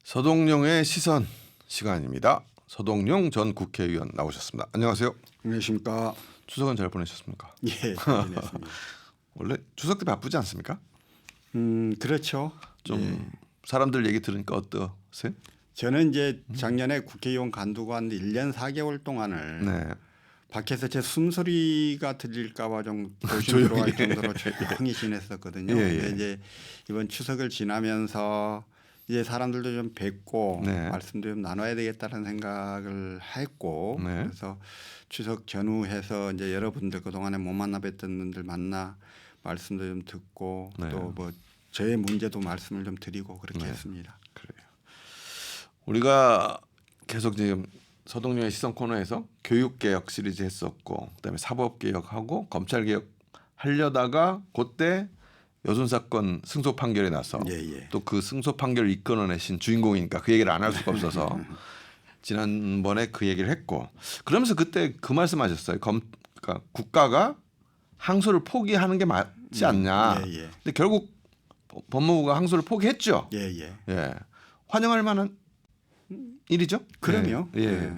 서동룡의 시선 시간입니다. 서동룡 전 국회의원 나오셨습니다. 안녕하세요. 안녕하십니까. 추석은 잘 보내셨습니까? 예, 잘 지냈습니다. 원래 추석 때 바쁘지 않습니까? 그렇죠. 좀 예. 사람들 얘기 들으니까 어떠세요? 저는 이제 작년에 국회의원 간두고 한 1년 4개월 동안을 네. 밖에서 제 숨소리가 들릴까봐 좀 조심 들어갈 정도로 조용히 지냈었거든요. 예, 예. 근데 이제 이번 추석을 지나면서 이제 사람들도 좀 뵙고 네. 말씀도 좀 나눠야 되겠다는 생각을 했고 네. 그래서 추석 전후해서 이제 여러분들 그동안에 못 만나 뵀던 분들 만나 말씀도 좀 듣고 네. 또 뭐 저의 문제도 말씀을 좀 드리고 그렇게 네. 했습니다. 그래요. 우리가 계속 지금 서동룡의 시선 코너에서 교육개혁 시리즈 했었고 그다음에 사법개혁하고 검찰개혁 하려다가 그때 여순 사건 승소 판결이 나서 예. 또 그 승소 판결을 이끌어내신 주인공이니까 그 얘기를 안 할 수가 없어서 지난번에 그 얘기를 했고 그러면서 그때 그 말씀하셨어요. 그러니까 국가가 항소를 포기하는 게 맞지 않냐. 예. 근데 결국 법무부가 항소를 포기했죠. 예. 예. 환영할 만한 일이죠. 그럼요. 예. 예.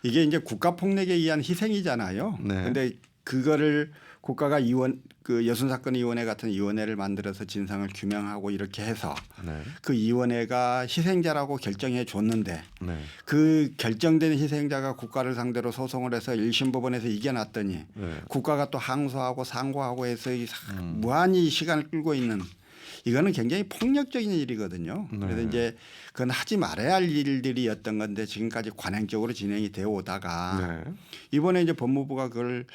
이게 이제 국가 폭력에 의한 희생이잖아요. 네. 그런데 그거를 국가가 그 여순 사건 위원회 같은 위원회를 만들어서 진상을 규명하고 이렇게 해서 네. 그 위원회가 희생자라고 결정해 줬는데 네. 그 결정된 희생자가 국가를 상대로 소송을 해서 1심 법원에서 이겨놨더니 네. 국가가 또 항소하고 상고하고 해서 무한히 시간을 끌고 있는 이거는 굉장히 폭력적인 일이거든요. 네. 그래서 이제 그건 하지 말아야 할 일들이었던 건데 지금까지 관행적으로 진행이 되어 오다가 네. 이번에 이제 법무부가 그걸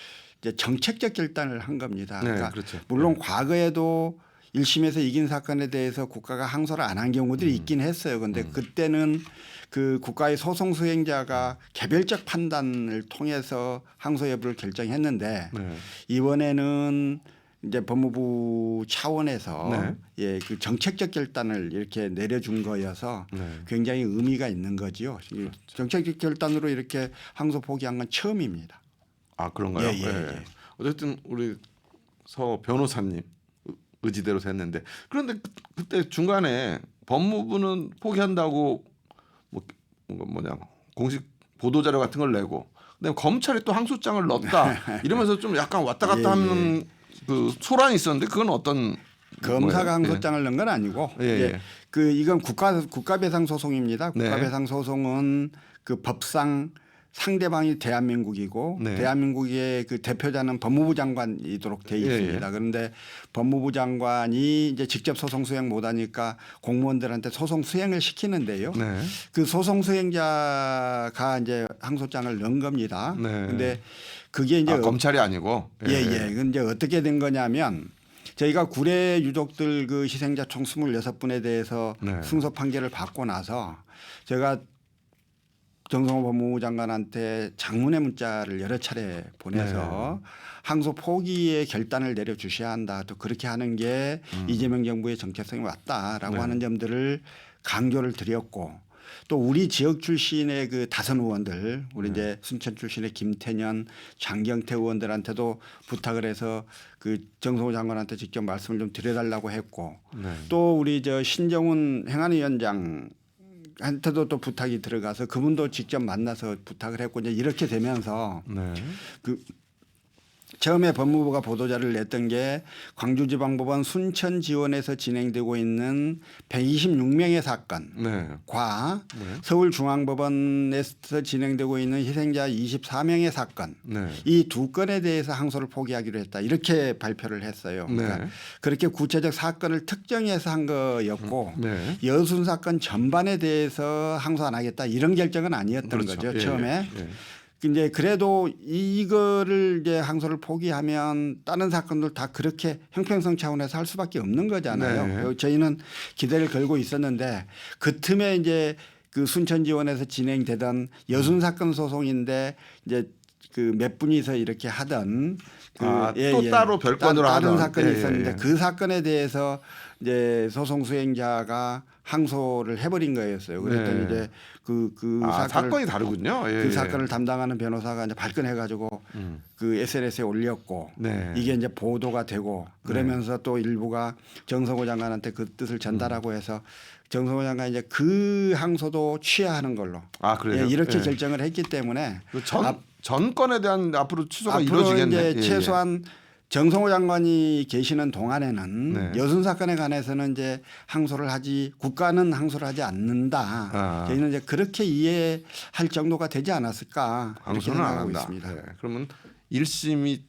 이제 정책적 결단을 한 겁니다. 네, 그러니까 그렇죠. 물론 네. 과거에도 1심에서 이긴 사건에 대해서 국가가 항소를 안 한 경우들이 있긴 했어요. 그런데 그때는 그 국가의 소송 수행자가 개별적 판단을 통해서 항소 여부를 결정했는데 네. 이번에는 이제 법무부 차원에서 네. 예, 그 정책적 결단을 이렇게 내려준 거여서 네. 굉장히 의미가 있는 거지요. 이 정책적 결단으로 이렇게 항소 포기한 건 처음입니다. 아 그런가요? 예. 어쨌든 우리 서 변호사님 의지대로 됐는데 그런데 그때 중간에 법무부는 포기한다고 뭐냐 공식 보도 자료 같은 걸 내고 그다음에 검찰이 또 항소장을 넣었다 이러면서 좀 약간 왔다 갔다 하는 그 소란이 있었는데 그건 어떤 검사가 거예요? 항소장을 넣은 건 아니고 예. 그 이건 국가배상 소송입니다. 네. 국가배상 소송은 그 법상 상대방이 대한민국이고 네. 대한민국의 그 대표자는 법무부 장관이도록 돼 있습니다. 그런데 법무부 장관이 이제 직접 소송 수행 못하니까 공무원들한테 소송 수행을 시키는데요. 네. 그 소송 수행자가 이제 항소장을 넣은 겁니다. 네. 그런데 그게 이제 검찰이 아니고 예. 근데 어떻게 된 거냐면 저희가 구례 유족들 그 희생자 총 26분에 대해서 네. 승소 판결을 받고 나서 제가 정성호 법무부 장관한테 장문의 문자를 여러 차례 보내서 항소 포기의 결단을 내려주셔야 한다. 또 그렇게 하는 게 이재명 정부의 정체성이 맞다라고 네. 하는 점들을 강조를 드렸고 또 우리 지역 출신의 그 다선 의원들 우리 이제 순천 출신의 김태년, 장경태 의원들한테도 부탁을 해서 그 정성호 장관한테 직접 말씀을 좀 드려달라고 했고 네. 또 우리 저 신정훈 행안위원장 한테도 또 부탁이 들어가서 그분도 직접 만나서 부탁을 했고 이제 이렇게 되면서 네. 그 처음에 법무부가 보도자를 냈던 게 광주지방법원 순천지원에서 진행되고 있는 126명의 사건과 서울중앙법원에서 진행되고 있는 희생자 24명의 사건 이 두 건에 대해서 항소를 포기하기로 했다 이렇게 발표를 했어요. 그러니까 그렇게 구체적 사건을 특정해서 한 거였고 여순 사건 전반에 대해서 항소 안 하겠다 이런 결정은 아니었던 그렇죠. 거죠. 예, 처음에. 예. 이제 그래도 이거를 이제 항소를 포기하면 다른 사건들 다 그렇게 형평성 차원에서 할 수밖에 없는 거잖아요. 저희는 기대를 걸고 있었는데 그 틈에 이제 그 순천지원에서 진행되던 여순 사건 소송인데 이제 그 몇 분이서 이렇게 하던 또 따로 별건으로 다른 하던 사건이 있었는데 그 사건에 대해서 이제 소송 수행자가 항소를 해버린 거였어요. 그랬더니 네. 이제 그 사건이 다르군요. 예, 그 예. 사건을 담당하는 변호사가 이제 발끈해가지고 그 SNS에 올렸고 네. 이게 이제 보도가 되고 그러면서 또 일부가 정성호 장관한테 그 뜻을 전달하고 해서 정성호 장관이 이제 그 항소도 취하하는 걸로 그래요? 예, 이렇게 예. 결정을 했기 때문에 그 전 건에 대한 앞으로 취소가 앞으로 이루어지겠네. 이제 최소한 정성호 장관이 계시는 동안에는 네. 여순 사건에 관해서는 이제 항소를 하지 국가는 항소를 하지 않는다. 저희는 이제 그렇게 이해할 정도가 되지 않았을까 그렇게 항소는 안 생각하고 한다. 있습니다. 네. 그러면 1심이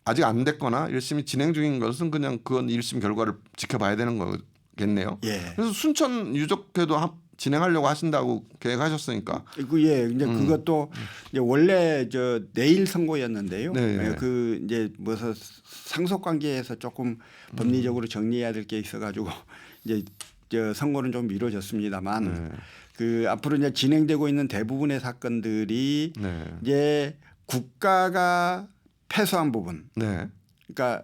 아직 안 됐거나 1심이 진행 중인 것은 그냥 그건 1심 결과를 지켜봐야 되는 거겠네요. 예. 그래서 순천 유족회도 진행하려고 하신다고 계획하셨으니까. 예, 이제 그것도 이제 원래 저 내일 선고였는데요. 네. 예, 그 이제 무슨 상속 관계에서 조금 법리적으로 정리해야 될 게 있어가지고 이제 저 선고는 좀 미뤄졌습니다만 네. 그 앞으로 이제 진행되고 있는 대부분의 사건들이 네. 이제 국가가 패소한 부분, 네. 그러니까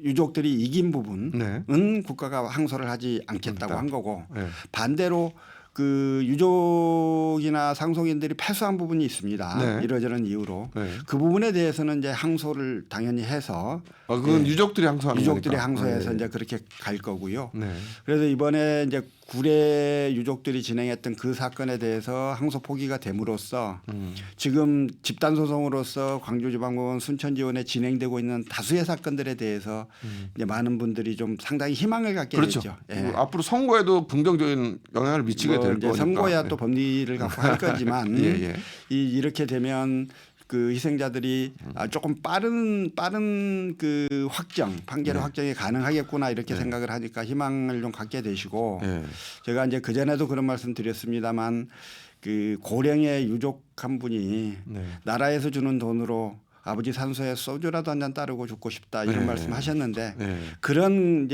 유족들이 이긴 부분은 네. 국가가 항소를 하지 않겠다고 한 거고 네. 반대로 그 유족이나 상속인들이 패소한 부분이 있습니다. 네. 이러저런 이유로 네. 그 부분에 대해서는 이제 항소를 당연히 해서 그건 예, 유족들이 항소하는 유족들이 거니까. 항소해서 네. 이제 그렇게 갈 거고요. 네. 그래서 이번에 이제 구례 유족들이 진행했던 그 사건에 대해서 항소 포기가 됨으로써 지금 집단 소송으로서 광주지방법원 순천지원에 진행되고 있는 다수의 사건들에 대해서 이제 많은 분들이 좀 상당히 희망을 갖게 그렇죠. 됐죠. 예. 앞으로 선거에도 긍정적인 영향을 미치게 뭐 될 이제 거니까. 선거야 네. 또 법리를 갖고 할 거지만 예, 예. 이렇게 되면 그 희생자들이 조금 빠른 그 확정 판결의 확정이 가능하겠구나 이렇게 생각을 하니까 희망을 좀 갖게 되시고 예. 제가 이제 그 전에도 그런 말씀 드렸습니다만 그 고령의 유족 한 분이 네. 나라에서 주는 돈으로 아버지 산소에 소주라도 한 잔 따르고 죽고 싶다 이런 네. 말씀하셨는데 네. 그런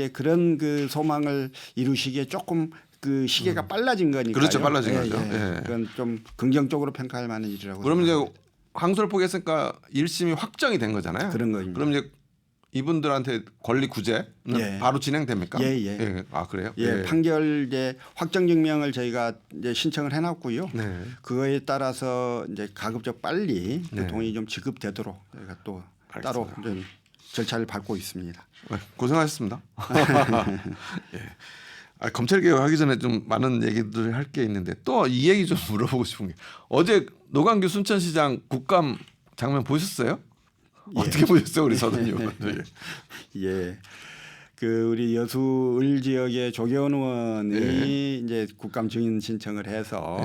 그 소망을 이루시기에 조금 그 시계가 빨라진 거니까요. 그렇죠. 빨라진 거죠. 예. 예. 그건 좀 긍정적으로 평가할 만한 일이라고. 그러면 이제 생각합니다. 항소를 포기했으니까 1심이 확정이 된 거잖아요. 그런 거입니다. 그럼 이제 이분들한테 권리 구제는 예. 바로 진행됩니까? 예, 예. 그래요? 예, 판결 이제 확정 증명을 저희가 이제 신청을 해놨고요. 네. 그거에 따라서 이제 가급적 빨리 그 네. 돈이 좀 지급되도록 저희가 또 알겠습니다. 따로 좀 절차를 밟고 있습니다. 고생하셨습니다. 예. 검찰 개혁하기 전에 좀 많은 얘기들을 할 게 있는데 또 이 얘기 좀 물어보고 싶은 게 어제 노광규 순천시장 국감 장면 보셨어요? 어떻게 보셨어요, 우리 서준님? 예. 그 우리 여수을 지역의 조계원 의원이 이제 국감 증인 신청을 해서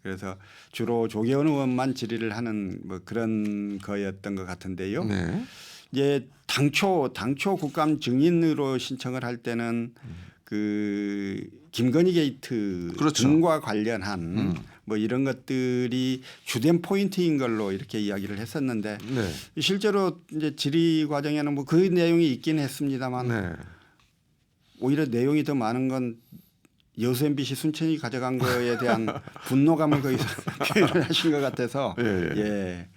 그래서 주로 조계원 의원만 질의를 하는 뭐 그런 거였던 것 같은데요. 네. 이제 당초 국감 증인으로 신청을 할 때는 그 김건희 게이트 그렇죠. 등과 관련한 뭐 이런 것들이 주된 포인트인 걸로 이렇게 이야기를 했었는데 네. 실제로 이제 질의 과정에는 뭐 그 내용이 있긴 했습니다만 네. 오히려 내용이 더 많은 건 여수 MBC 순천이 가져간 거에 대한 분노감을 거기서 표현을 하신 것 같아서 예.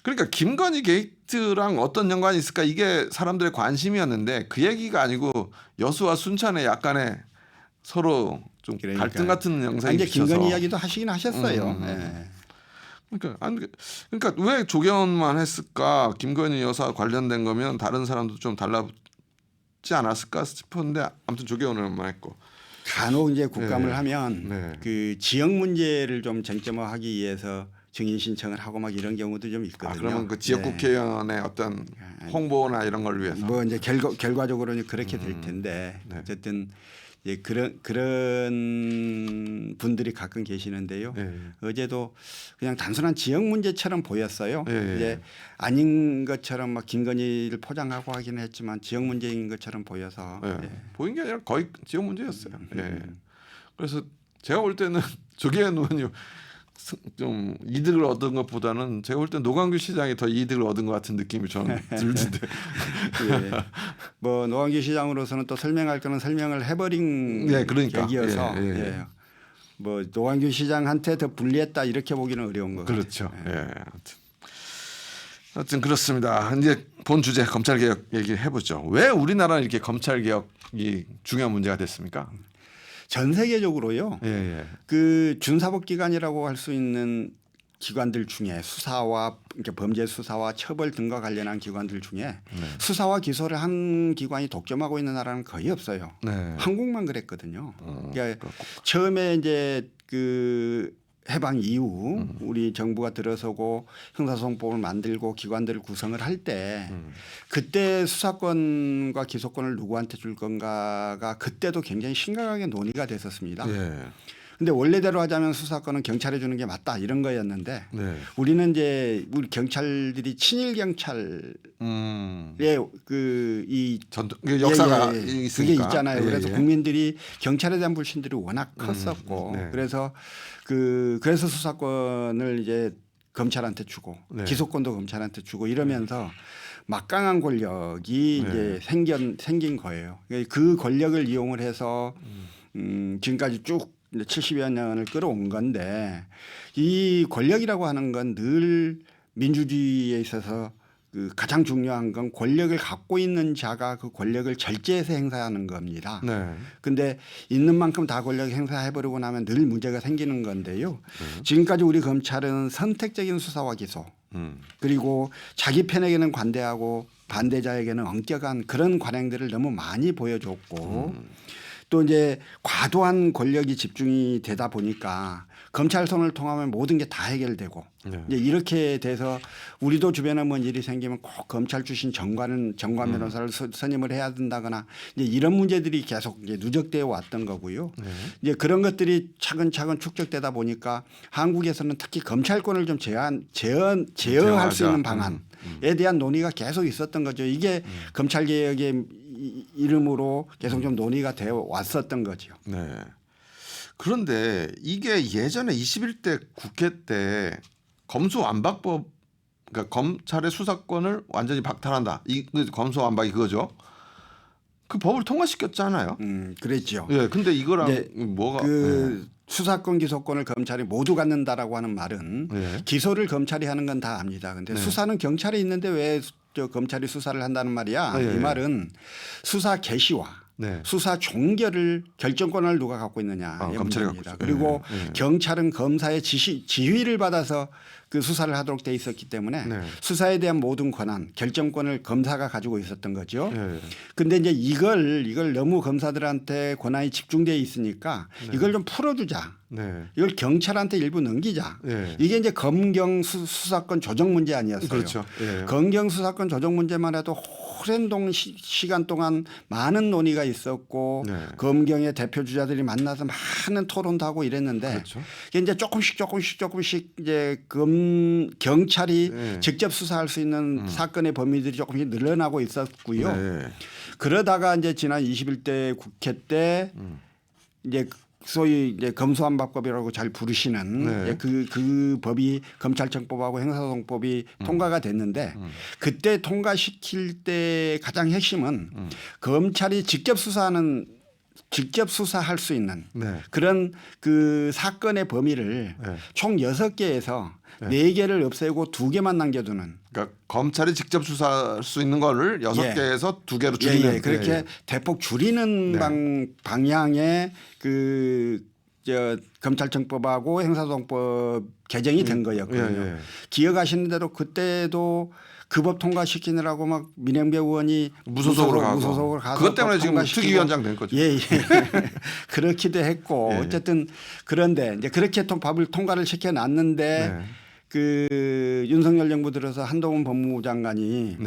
그러니까 김건희 게이트랑 어떤 연관이 있을까 이게 사람들의 관심이었는데 그 얘기가 아니고 여수와 순천의 약간의 서로 좀 그러니까요. 갈등 같은 영상이 이제 비쳐서 김건희 이야기도 하시긴 하셨어요. 예. 그러니까 왜 조계원만 했을까? 김건희 여사 관련된 거면 다른 사람도 좀 달라붙지 않았을까 싶었는데 아무튼 조계원만 했고. 간혹 이제 국감을 네. 하면 네. 그 지역 문제를 좀 쟁점화하기 위해서 증인 신청을 하고 막 이런 경우도 좀 있거든요. 그러면 그 지역 네. 국회의원의 어떤 홍보나 이런 걸 위해서. 뭐 이제 결과적으로는 그렇게 될 텐데 네. 어쨌든 예, 그런 분들이 가끔 계시는데요. 네. 어제도 그냥 단순한 지역 문제처럼 보였어요. 네. 이제 아닌 것처럼 막 김건희를 포장하고 하기는 했지만 지역 문제인 것처럼 보여서 네. 예. 보인 게 아니라 거의 지역 문제였어요. 예. 그래서 제가 볼 때는 조계원 의원이 좀 이득을 얻은 것보다는 제가 볼 때 노광규 시장이 더 이득을 얻은 것 같은 느낌이 저는 들던데. 예. 뭐 노광규 시장으로서는 또 설명할 거는 설명을 해버린 네, 그러니까. 계기여서 예. 예. 뭐 노광규 시장한테 더 불리했다 이렇게 보기는 어려운 것 그렇죠. 같아요. 예. 하여튼 그렇습니다. 이제 본 주제 검찰 개혁 얘기해 보죠. 왜 우리나라는 이렇게 검찰 개혁이 중요한 문제가 됐습니까? 전 세계적으로요. 예, 예. 그 준사법기관이라고 할 수 있는 기관들 중에 수사와 그러니까 범죄 수사와 처벌 등과 관련한 기관들 중에 수사와 기소를 한 기관이 독점하고 있는 나라는 거의 없어요. 네. 한국만 그랬거든요. 그러니까 처음에 이제 그 해방 이후 우리 정부가 들어서고 형사소송법을 만들고 기관들을 구성을 할 때 그때 수사권과 기소권을 누구한테 줄 건가가 그때도 굉장히 심각하게 논의가 됐었습니다. 예. 근데 원래대로 하자면 수사권은 경찰에 주는 게 맞다 이런 거였는데 네. 우리는 이제 우리 경찰들이 친일 경찰의 그이 전통 역사가 그게 있으니까. 있잖아요. 예, 그래서 예. 국민들이 경찰에 대한 불신들이 워낙 컸었고 네. 그래서 그래서 수사권을 이제 검찰한테 주고 네. 기소권도 검찰한테 주고 이러면서 막강한 권력이 네. 이제 생긴 거예요. 그 권력을 이용을 해서 지금까지 쭉 70여 년을 끌어온 건데 이 권력이라고 하는 건 늘 민주주의에 있어서 그 가장 중요한 건 권력을 갖고 있는 자가 그 권력을 절제해서 행사하는 겁니다. 네. 근데 있는 만큼 다 권력 행사해버리고 나면 늘 문제가 생기는 건데요. 지금까지 우리 검찰은 선택적인 수사와 기소 그리고 자기 편에게는 관대하고 반대자에게는 엄격한 그런 관행들을 너무 많이 보여줬고 또 이제 과도한 권력이 집중이 되다 보니까 검찰 손을 통하면 모든 게 다 해결되고 네. 이제 이렇게 돼서 우리도 주변에 뭔 일이 생기면 꼭 검찰 출신 정관 변호사를 선임을 해야 된다거나 이제 이런 문제들이 계속 이제 누적되어 왔던 거고요. 네. 이제 그런 것들이 차근차근 축적되다 보니까 한국에서는 특히 검찰권을 좀 제어할 수 있는 방안에 대한 논의가 계속 있었던 거죠. 이게 검찰 개혁의 이름으로 계속 좀 논의가 되어 왔었던 거죠. 네. 그런데 이게 예전에 21대 국회 때 검수완박법 그러니까 검찰의 수사권을 완전히 박탈한다. 이 검수완박이 그거죠. 그 법을 통과시켰잖아요. 그랬죠. 예. 근데 이거랑 뭐가 수사권 기소권을 검찰이 모두 갖는다라고 하는 말은 예. 기소를 검찰이 하는 건 다 압니다. 근데 수사는 경찰에 있는데 왜 검찰이 수사를 한다는 말이야. 예. 이 말은 수사 개시와 네. 수사 종결을 결정권을 누가 갖고 있느냐의 검찰이 문제입니다. 갖고 그리고 예. 그리고 검사의 지휘를 받아서 그 수사를 하도록 돼 있었기 때문에 네. 수사에 대한 모든 권한, 결정권을 검사가 가지고 있었던 거죠. 예. 근데 이제 이걸 너무 검사들한테 권한이 집중되어 있으니까 이걸 좀 풀어주자. 네. 이걸 경찰한테 일부 넘기자. 예. 이게 이제 검경 수사권 조정 문제 아니었어요. 그렇죠. 예. 검경 수사권 조정 문제만 해도 오랜 시간 동안 많은 논의가 있었고 네. 검경의 대표 주자들이 만나서 많은 토론도 하고 이랬는데 그렇죠. 이게 이제 조금씩 이제 경찰이 네. 직접 수사할 수 있는 사건의 범위들이 조금씩 늘어나고 있었고요. 네. 그러다가 이제 지난 21대 국회 때 이제 소위 이제 검수완박법이라고 잘 부르시는 네. 그 법이 검찰청법하고 형사소송법이 통과가 됐는데 그때 통과시킬 때 가장 핵심은 검찰이 직접 수사할 수 있는 네. 그런 그 사건의 범위를 네. 총 6개에서 4개를 없애고 2개만 남겨두는 그러니까 검찰이 직접 수사할 수 있는 거를 6개에서 2개로 줄이는 그렇게 대폭 줄이는 방향의 검찰청법하고 형사소송법 개정이 된 거였거든요. 기억하시는 대로 그때도 그 법 통과시키느라고 막 민영배 의원이 무소속으로 가서 그것 때문에 지금 특위위원장 된 거죠. 예. 그렇기도 했고 어쨌든 그런데 이제 그렇게 법을 통과를 시켜놨는데 그 윤석열 정부 들어서 한동훈 법무부 장관이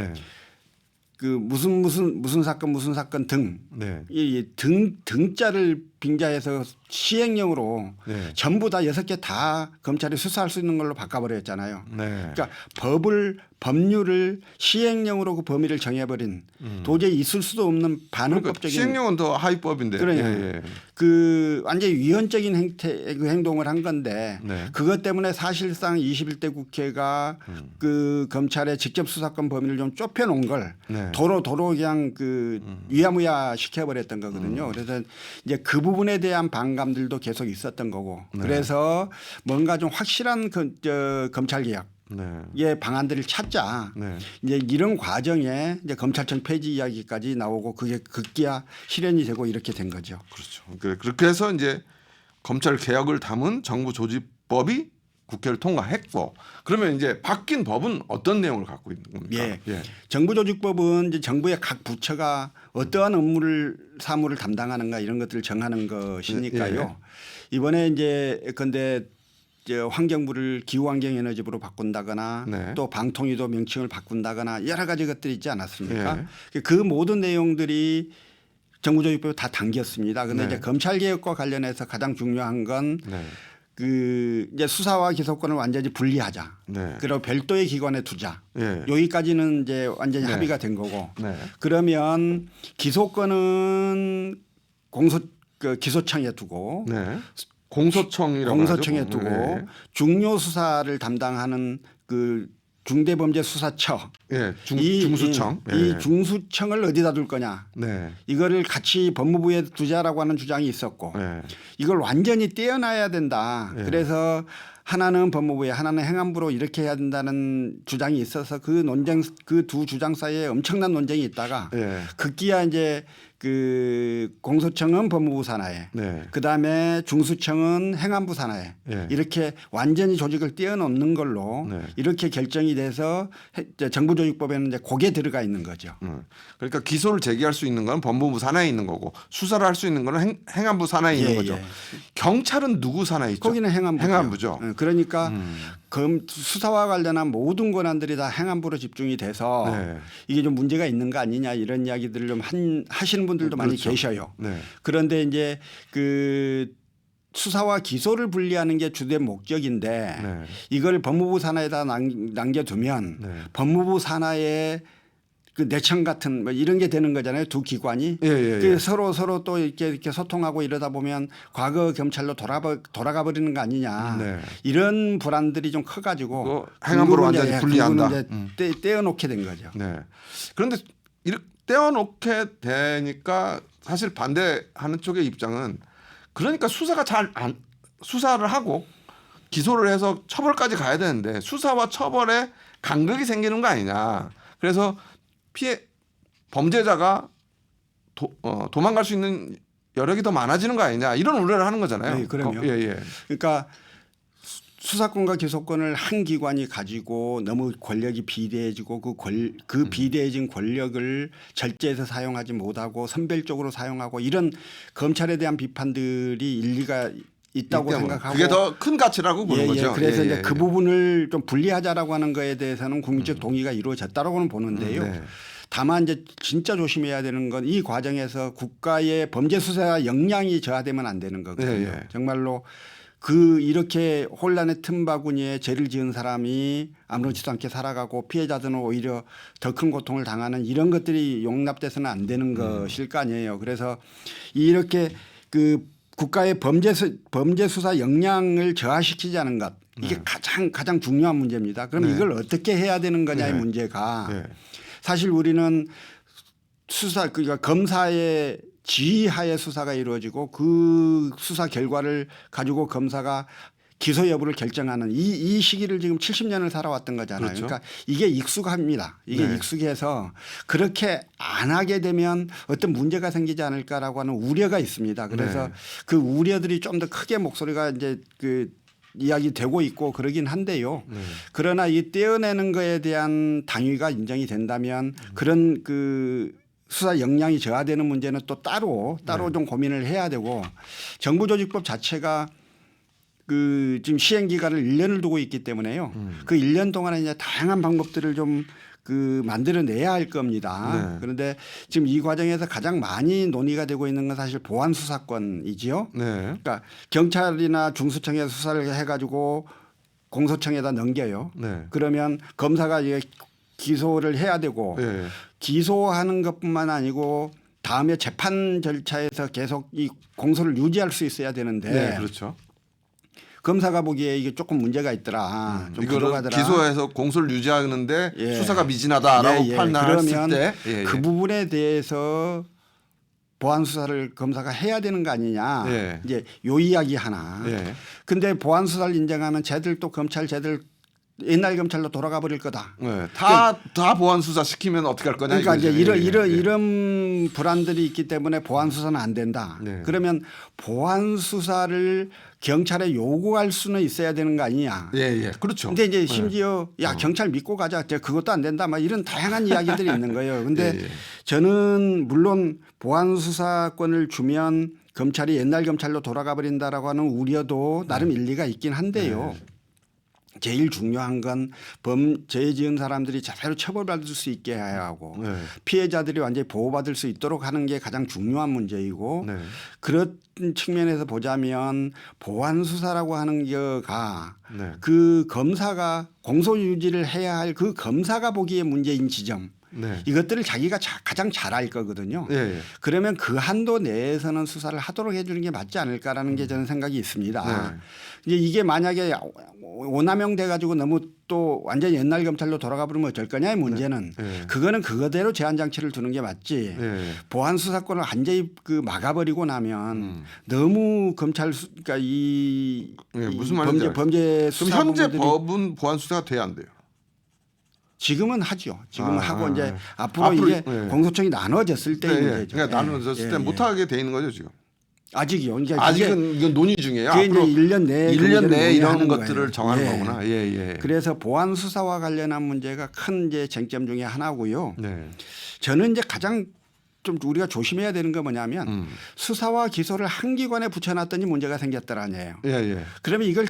그 무슨 사건 등 이 등자를 빙자해서 시행령으로 전부 다 6개 다 검찰이 수사할 수 있는 걸로 바꿔버렸잖아요. 그러니까 법률을 시행령으로 그 범위를 정해버린 도저히 있을 수도 없는 반헌법적인 그러니까 시행령은 더 하위법인데 그 완전히 위헌적인 그 행동을 한 건데 그것 때문에 사실상 21대 국회가 그 검찰의 직접 수사권 범위를 좀 좁혀놓은 걸 도로 그냥 그 위야무야 시켜버렸던 거거든요. 그래서 이제 그 부분에 대한 반감들도 계속 있었던 거고 그래서 뭔가 좀 확실한 검찰 개혁 예, 방안들을 찾자. 네. 이제 이런 과정에 이제 검찰청 폐지 이야기까지 나오고 그게 급기야 실현이 되고 이렇게 된 거죠. 그렇죠. 그렇게 해서 이제 검찰 개혁을 담은 정부 조직법이 국회를 통과했고 그러면 이제 바뀐 법은 어떤 내용을 갖고 있는 겁니까? 예. 정부조직법은 이제 정부의 각 부처가 어떠한 사무를 담당하는가 이런 것들을 정하는 것이니까요. 예. 이번에 이제 근데 환경부를 기후환경에너지부로 바꾼다거나 네. 또 방통위도 명칭을 바꾼다거나 여러 가지 것들이 있지 않았습니까? 예. 그 모든 내용들이 정부조직법에 다 담겼습니다. 그런데 네. 이제 검찰 개혁과 관련해서 가장 중요한 건 네. 이제 수사와 기소권을 완전히 분리하자. 네. 그리고 별도의 기관에 두자. 예. 여기까지는 이제 완전히 네. 합의가 된 거고. 네. 그러면 기소권은 기소청에 두고 네. 공소청이라고 공소청에 하죠. 두고 네. 중요 수사를 담당하는 그 중대범죄수사처 예. 중수청. 이 예. 중수청을 어디다 둘 거냐. 네. 이거를 같이 법무부에 두자라고 하는 주장이 있었고 네. 이걸 완전히 떼어놔야 된다. 예. 그래서 하나는 법무부에 하나는 행안부로 이렇게 해야 된다는 주장이 있어서 그 두 주장 사이에 엄청난 논쟁이 있다가 예. 급기야 이제 그 공소청은 법무부 산하에 네. 그다음에 중수청은 행안부 산하에 예. 이렇게 완전히 조직을 떼어놓는 걸로 네. 이렇게 결정이 돼서 정부조직법에는 이제 그게 들어가 있는 거죠. 그러니까 기소를 제기할 수 있는 건 법무부 산하에 있는 거고 수사를 할 수 있는 건 행안부 산하에 있는 거죠. 경찰은 누구 산하에 있죠? 거기는 행안부죠. 그러니까 수사와 관련한 모든 권한들이 다 행안부로 집중이 돼서 네. 이게 좀 문제가 있는 거 아니냐 이런 이야기들을 좀 하시는 분들도 많이 그렇죠. 계셔요. 네. 그런데 이제 그 수사와 기소를 분리하는 게 주된 목적인데 네. 이걸 법무부 산하에다 남겨두면 네. 법무부 산하에 그 내청 같은 뭐 이런 게 되는 거잖아요. 두 기관이 예. 서로 또 이렇게 소통하고 이러다 보면 과거 경찰로 돌아가 버리는 거 아니냐. 네. 이런 불안들이 좀 커가지고 행안부로 완전히 분리한다. 이제 떼어놓게 된 거죠. 네. 그런데 이렇게 떼어놓게 되니까 사실 반대하는 쪽의 입장은 그러니까 수사가 수사를 하고 기소를 해서 처벌까지 가야 되는데 수사와 처벌에 간극이 생기는 거 아니냐. 그래서 범죄자가 도망갈 수 있는 여력이 더 많아지는 거 아니냐 이런 우려를 하는 거잖아요. 네, 그럼요. 예. 그러니까 수사권과 기소권을 한 기관이 가지고 너무 권력이 비대해지고 그 비대해진 권력을 절제해서 사용하지 못하고 선별적으로 사용하고 이런 검찰에 대한 비판들이 일리가 있다고 생각하고 그게 더 큰 가치라고 보는 거죠. 그래서 이제 그 부분을 좀 분리하자라고 하는 거에 대해서는 국민적 동의가 이루어졌다고는 보는데요. 네. 다만 이제 진짜 조심해야 되는 건 이 과정에서 국가의 범죄 수사 역량이 저하되면 안 되는 거거든요. 네. 정말로 이렇게 혼란의 틈바구니에 죄를 지은 사람이 아무렇지도 않게 살아가고 피해자들은 오히려 더 큰 고통을 당하는 이런 것들이 용납돼서는 안 되는 것일 거 아니에요. 그래서 이렇게 국가의 범죄 수사 역량을 저하시키지 않은 것 이게 가장 중요한 문제입니다. 그럼 이걸 어떻게 해야 되는 거냐의 문제가 사실 우리는 그러니까 검사의 지휘하에 수사가 이루어지고 그 수사 결과를 가지고 검사가 기소 여부를 결정하는 이 시기를 지금 70년을 살아왔던 거잖아요. 그렇죠. 그러니까 이게 익숙합니다. 이게 익숙해서 그렇게 안 하게 되면 어떤 문제가 생기지 않을까라고 하는 우려가 있습니다. 그래서 그 우려들이 좀 더 크게 목소리가 이제 이야기되고 있고 그러긴 한데요. 그러나 이 떼어내는 거에 대한 당위가 인정이 된다면 그런 수사 역량이 저하되는 문제는 또 따로 좀 고민을 해야 되고 정부조직법 자체가 지금 시행 기간을 1년을 두고 있기 때문에요. 그 1년 동안에 이제 다양한 방법들을 좀 만들어내야 할 겁니다. 그런데 지금 이 과정에서 가장 많이 논의가 되고 있는 건 사실 보안 수사권이지요. 그러니까 경찰이나 중수청에서 수사를 해가지고 공소청에다 넘겨요. 그러면 검사가 이제 기소를 해야 되고 기소하는 것뿐만 아니고 다음에 재판 절차에서 계속 이 공소를 유지할 수 있어야 되는데 그렇죠. 검사가 보기에 이게 조금 문제가 있더라. 좀 이거를 기소해서 공소를 유지하는데 수사가 미진하다라고 판단했을 때 그 부분에 대해서 보안 수사를 검사가 해야 되는 거 아니냐. 이제 요 이야기 하나. 근데 보안 수사를 인정하면 검찰 옛날 검찰로 돌아가 버릴 거다. 네, 다 보안 수사 시키면 어떻게 할 거냐. 그러니까 이제 이거죠. 이런 불안들이 있기 때문에 보안 수사는 안 된다. 네. 그러면 보안 수사를 경찰에 요구할 수는 있어야 되는 거 아니냐. 예, 그렇죠. 근데 이제 심지어 야 경찰 믿고 가자. 그것도 안 된다. 막 이런 다양한 이야기들이 있는 거예요. 근데 예. 저는 물론 보안 수사권을 주면 검찰이 옛날 검찰로 돌아가 버린다라고 하는 우려도 나름 일리가 있긴 한데요. 제일 중요한 건 범죄 지은 사람들이 제대로 처벌받을 수 있게 해야 하고 네. 피해자들이 완전히 보호받을 수 있도록 하는 게 가장 중요한 문제이고 네. 그런 측면에서 보자면 보안 수사라고 하는 게가 네. 그 검사가 공소 유지를 해야 할 그 검사가 보기에 문제인 지점 네. 이것들을 자기가 가장 잘 알 거거든요. 예. 그러면 그 한도 내에서는 수사를 하도록 해주는 게 맞지 않을까라는 게 저는 생각이 있습니다. 네. 이제 이게 만약에 오남용 돼가지고 너무 또 완전 옛날 검찰로 돌아가 버리면 어쩔 거냐의 문제는 네. 그거는 그거대로 제한 장치를 두는 게 맞지. 네. 보안 수사권을 완전히 막아버리고 나면 너무 검찰 그러니까 이 무슨 말인지 범죄 그럼 수사 현재 부분들이 법은 보안 수사가 돼야 안 돼요? 지금은 하죠. 지금은 하고 이제 네. 앞으로 이게 네. 공소청이 나눠졌을 때의 문제죠. 그러니까 나눠졌을 때 못하게 돼 있는 거죠 지금. 아직이요. 그러니까 아직은 이건 논의 중이에요. 그게 이제 앞으로 1년 내에 1년 내에 이런 논의하는 것들을 거예요. 정하는 예. 거구나. 예. 그래서 보안 수사와 관련한 문제가 큰 이제 쟁점 중에 하나고요. 네. 저는 이제 가장 좀 우리가 조심해야 되는 거 뭐냐면 수사와 기소를 한 기관에 붙여놨더니 문제가 생겼더라니에요. 예. 그러면 이걸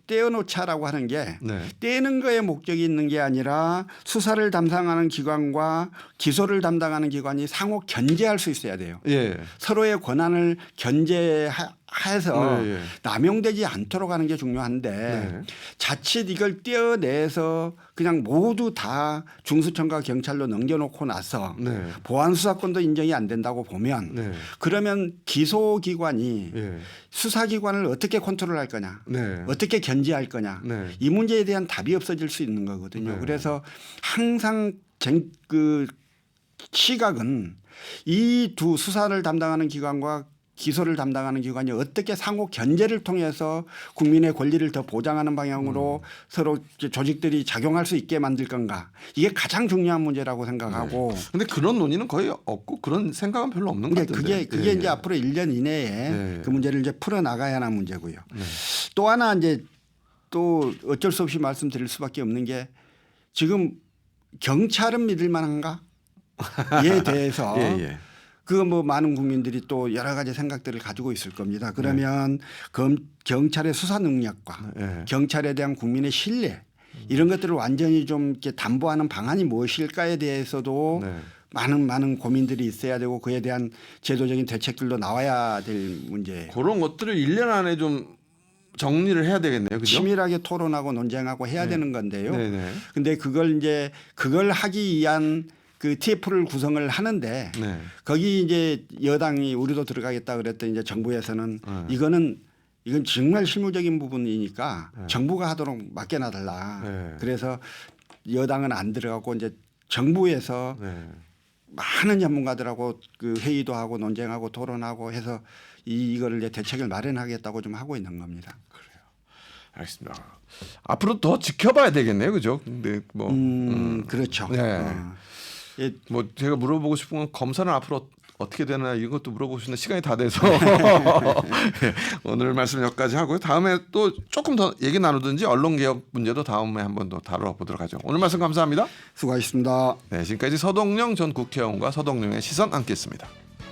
떼어놓자라고 하는 게 네. 떼는 거에 목적이 있는 게 아니라 수사를 담당하는 기관과 기소를 담당하는 기관이 상호 견제할 수 있어야 돼요. 예. 서로의 권한을 견제해서 네. 남용되지 않도록 하는 게 중요한데 네. 자칫 이걸 떼어내서 그냥 모두 다 중수청과 경찰로 넘겨놓고 나서 네. 보안 수사권도 인정이 안 된다고 보면 네. 그러면 기소기관이 예. 수사기관을 어떻게 컨트롤할 거냐 네. 어떻게 견제할 거냐 네. 이 문제에 대한 답이 없어질 수 있는 거거든요. 네. 그래서 항상 그 시각은 이 두 수사를 담당하는 기관과 기소를 담당하는 기관이 어떻게 상호 견제를 통해서 국민의 권리를 더 보장하는 방향으로 서로 조직들이 작용할 수 있게 만들 건가 이게 가장 중요한 문제라고 생각하고 근데 그런 논의는 거의 없고 그런 생각은 별로 없는 것 근데 같은데. 그게 예. 이제 앞으로 1년 이내에 예. 그 문제를 이제 풀어 나가야 하는 문제고요. 네. 또 하나 이제 또 어쩔 수 없이 말씀드릴 수밖에 없는 게 지금 경찰은 믿을 만한가에 대해서 예. 그 뭐 많은 국민들이 또 여러 가지 생각들을 가지고 있을 겁니다. 그러면 경찰의 수사 능력과 예. 경찰에 대한 국민의 신뢰 이런 것들을 완전히 좀 이렇게 담보하는 방안이 무엇일까에 대해서도 네. 많은 고민들이 있어야 되고 그에 대한 제도적인 대책들도 나와야 될 문제예요. 그런 것들을 1년 안에 좀 정리를 해야 되겠네요. 그죠? 치밀하게 토론하고 논쟁하고 해야 되는 건데요. 네네. 근데 그걸 하기 위한 그 TF를 구성을 하는데 네. 거기 이제 여당이 우리도 들어가겠다 그랬더니 이제 정부에서는 이건 정말 실무적인 부분이니까 정부가 하도록 맡겨놔달라. 네. 그래서 여당은 안 들어가고 이제 정부에서 네. 많은 전문가들하고 그 회의도 하고 논쟁하고 토론하고 해서 이거를 이제 대책을 마련하겠다고 좀 하고 있는 겁니다. 알겠습니다. 앞으로 더 지켜봐야 되겠네요, 그죠? 근데 뭐 그렇죠. 네. 예, 뭐 제가 물어보고 싶은 건 검사는 앞으로 어떻게 되나 이것도 물어보고 싶은데 시간이 다 돼서 예, 오늘 말씀 여기까지 하고요. 다음에 또 조금 더 얘기 나누든지 언론개혁 문제도 다음에 한번 더 다뤄보도록 하죠. 오늘 말씀 감사합니다. 수고하셨습니다. 네, 지금까지 서동영 전 국회의원과 서동영의 시선 함께했습니다.